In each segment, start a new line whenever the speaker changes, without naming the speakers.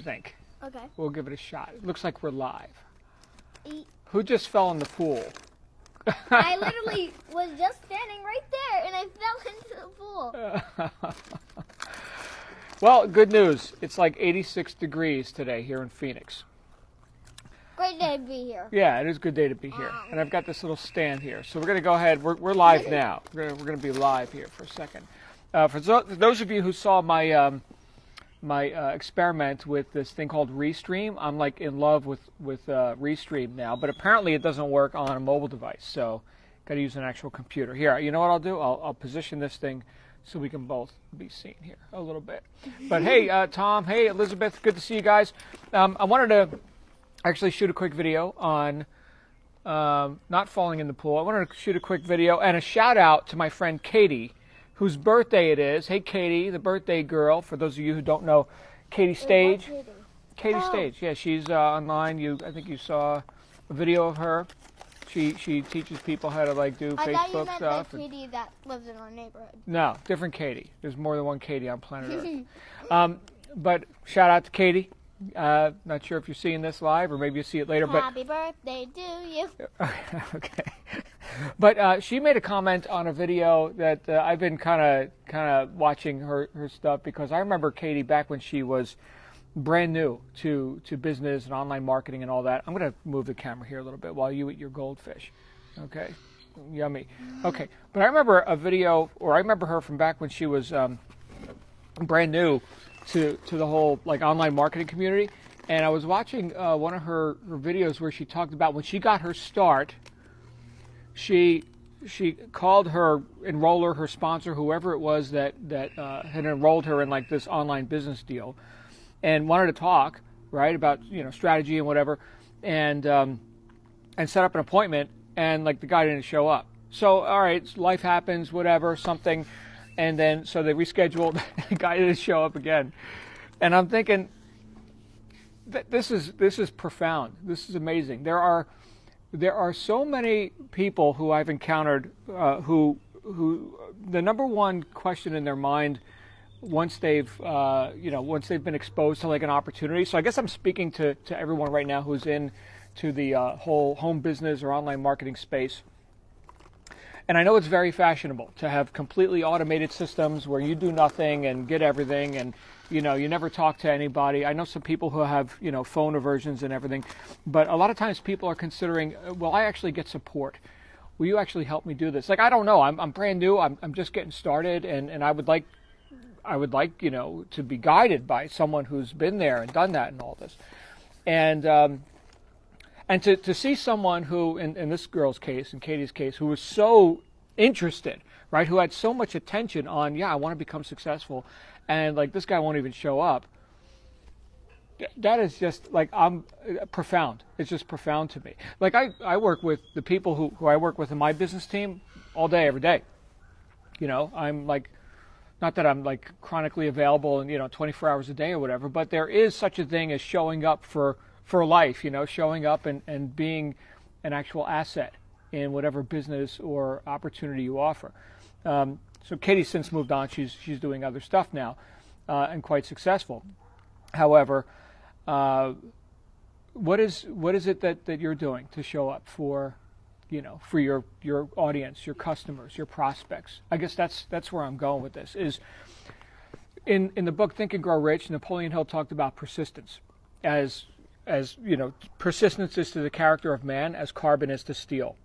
think.
Okay.
We'll give it a shot. It looks like we're live.
Eat.
Who just fell in the pool?
I literally was just standing right there, and I fell into the pool.
Well, good news. It's like 86 degrees today here in Phoenix.
Great day to be here.
Yeah, it is a good day to be here. And I've got this little stand here. So we're going to go ahead. We're live now. We're going to be live here for a second. For those of you who saw my my experiment with this thing called Restream, I'm like in love with Restream now. But apparently it doesn't work on a mobile device. So got to use an actual computer. Here, you know what I'll do? I'll position this thing so we can both be seen here a little bit. But hey, Tom. Hey, Elizabeth. Good to see you guys. I wanted to actually shoot a quick video on not falling in the pool. I wanted to shoot a quick video and a shout out to my friend Katie, whose birthday it is. Hey, Katie, the birthday girl. For those of you who don't know, Katie Stage. Katie Stage. Yeah, she's online. I think you saw a video of her. She teaches people how to like do
I
Facebook
thought you meant
stuff.
the Katie that lives in our neighborhood.
No, different Katie. There's more than one Katie on planet Earth. But shout out to Katie. Not sure if you're seeing this live or maybe you see it later.
Happy birthday to you.
Okay. But she made a comment on a video that I've been kind of watching her stuff because I remember Katie back when she was brand new to business and online marketing and all that. I'm going to move the camera here a little bit while you eat your goldfish. Okay. Yummy. Okay. But I remember a video, or I remember her from back when she was brand new to the whole like online marketing community, and I was watching one of her videos where she talked about when she got her start. She called her enroller, her sponsor, whoever it was that had enrolled her in like this online business deal, and wanted to talk right about strategy and whatever, and set up an appointment, and like the guy didn't show up. So all right, life happens, whatever, something. And then, so they rescheduled. The guy didn't show up again, and I'm thinking, this is profound. This is amazing. There are so many people who I've encountered who the number one question in their mind once they've been exposed to like an opportunity. So I guess I'm speaking to everyone right now who's in to the whole home business or online marketing space. And I know it's very fashionable to have completely automated systems where you do nothing and get everything, and you never talk to anybody. I know some people who have phone versions and everything, but a lot of times people are considering, well, I actually get support. Will you actually help me do this? Like, I don't know. I'm brand new. I'm just getting started, and I would like to be guided by someone who's been there and done that and all this, and to see someone who, in this girl's case, in Katie's case, who was so interested, right, who had so much attention on, I want to become successful, and like this guy won't even show up, that is just like, profound. It's just profound to me. Like I work with the people who I work with in my business team all day, every day. I'm like, not that I'm like chronically available and 24 hours a day or whatever, but there is such a thing as showing up for life, showing up and being an actual asset in whatever business or opportunity you offer. So Katie's since moved on. She's doing other stuff now and quite successful. However, what is it that you're doing to show up for your audience, your customers, your prospects? I guess that's where I'm going with this. Is in the book Think and Grow Rich, Napoleon Hill talked about persistence as persistence is to the character of man as carbon is to steel.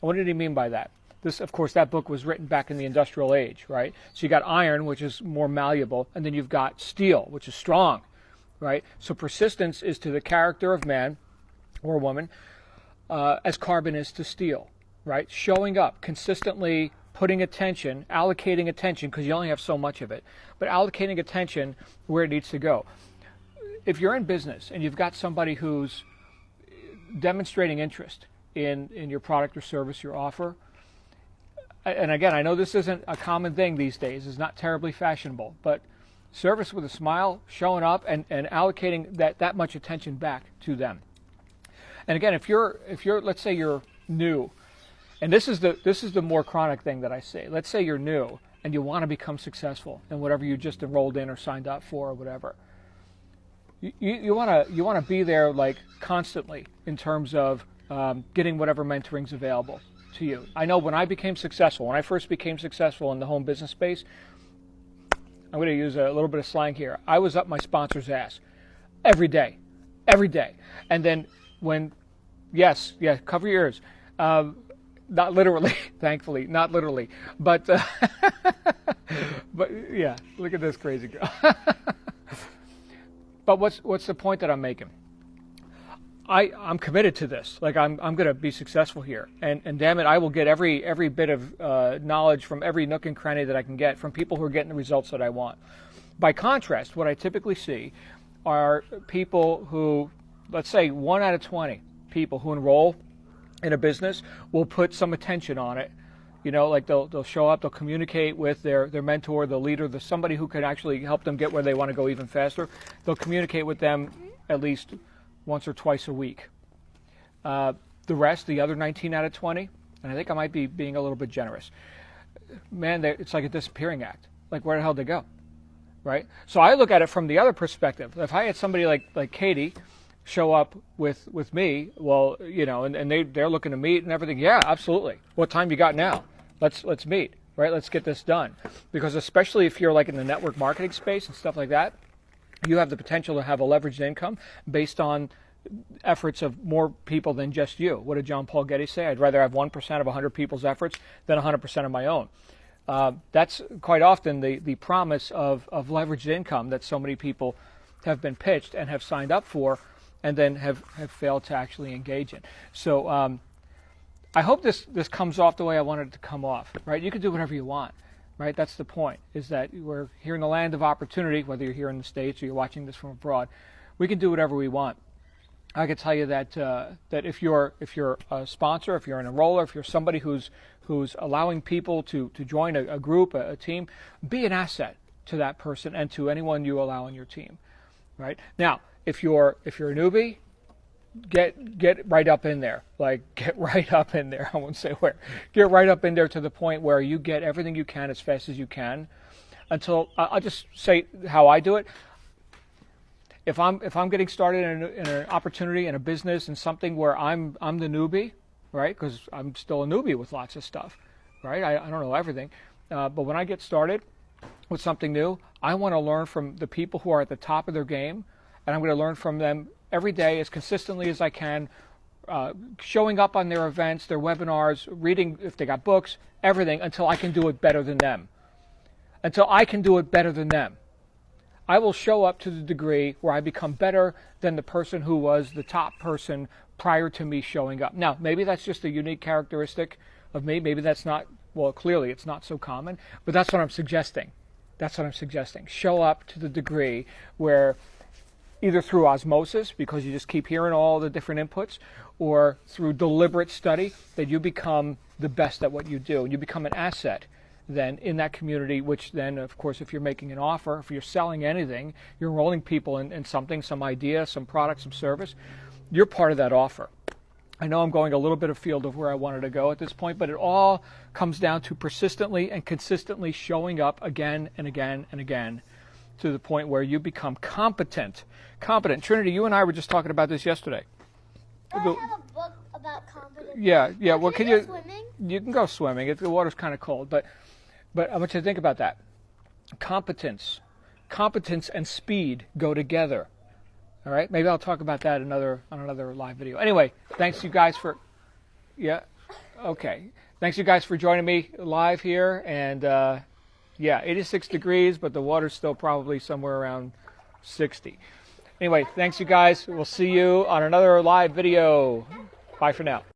What did he mean by that? This, of course, that book was written back in the industrial age, right? So you got iron, which is more malleable, and then you've got steel, which is strong, right? So persistence is to the character of man or woman as carbon is to steel, right? Showing up consistently, putting attention, allocating attention, because you only have so much of it, but allocating attention where it needs to go. If you're in business and you've got somebody who's demonstrating interest in your product or service you offer, and again, I know this isn't a common thing these days, it's not terribly fashionable, but service with a smile, showing up and allocating that much attention back to them. And again, if you're let's say you're new, and this is the more chronic thing that I say. Let's say you're new and you want to become successful in whatever you just enrolled in or signed up for or whatever. you want to be there like constantly in terms of getting whatever mentoring's available to you. I know when I became successful, when I first became successful in the home business space, I'm going to use a little bit of slang here. I was up my sponsor's ass every day, and then when, yes, cover your ears. Not literally, thankfully, not literally, but but yeah, look at this crazy girl. But what's the point that I'm making? I'm committed to this. Like I'm going to be successful here, and damn it, I will get every bit of knowledge from every nook and cranny that I can get from people who are getting the results that I want. By contrast, what I typically see are people who, let's say, 1 out of 20 people who enroll in a business will put some attention on it. You know, like they'll show up, they'll communicate with their mentor, the leader, somebody who can actually help them get where they want to go even faster. They'll communicate with them at least once or twice a week. The rest, the other 19 out of 20, and I think I might be being a little bit generous, man, it's like a disappearing act. Like, where the hell did they go? Right? So I look at it from the other perspective. If I had somebody like Katie show up with me, well, you know, and they're looking to meet and everything. Yeah, absolutely. What time you got now? Let's meet, right? Let's get this done. Because especially if you're like in the network marketing space and stuff like that, you have the potential to have a leveraged income based on efforts of more people than just you. What did John Paul Getty say? I'd rather have 1% of 100 people's efforts than 100% of my own. That's quite often the promise of leveraged income that so many people have been pitched and have signed up for, and then have failed to actually engage in. So I hope this comes off the way I wanted it to come off, right? You can do whatever you want, right? That's the point, is that we're here in the land of opportunity, whether you're here in the States or you're watching this from abroad. We can do whatever we want. I can tell you that that if you're a sponsor, if you're an enroller, if you're somebody who's allowing people to join a group, a team, be an asset to that person and to anyone you allow on your team, right? Now, if you're a newbie, get right up in there. Like, get right up in there. I won't say where. Get right up in there to the point where you get everything you can as fast as you can. Until I'll just say how I do it. If I'm getting started in an opportunity in a business and something where I'm the newbie, right? Because I'm still a newbie with lots of stuff, right? I don't know everything, but when I get started with something new, I want to learn from the people who are at the top of their game. And I'm going to learn from them every day as consistently as I can, showing up on their events, their webinars, reading if they got books, everything, until I can do it better than them. Until I can do it better than them. I will show up to the degree where I become better than the person who was the top person prior to me showing up. Now, maybe that's just a unique characteristic of me. Maybe that's not, well, clearly it's not so common, but that's what I'm suggesting. That's what I'm suggesting. Show up to the degree where, either through osmosis, because you just keep hearing all the different inputs, or through deliberate study, that you become the best at what you do. You become an asset then in that community, which then, of course, if you're making an offer, if you're selling anything, you're enrolling people in something, some idea, some product, some service, you're part of that offer. I know I'm going a little bit afield of where I wanted to go at this point, but it all comes down to persistently and consistently showing up again and again and again, to the point where you become competent. Trinity, you and I were just talking about this yesterday.
I have a book about competence.
Yeah. Well,
can you go swimming?
You can go swimming. The water's kind of cold, but I want you to think about that. Competence and speed go together. All right. Maybe I'll talk about that on another live video. Anyway, thanks you guys for. Yeah. Okay. Thanks you guys for joining me live here, and 86 degrees, but the water's still probably somewhere around 60. Anyway, thanks you guys. We'll see you on another live video. Bye for now.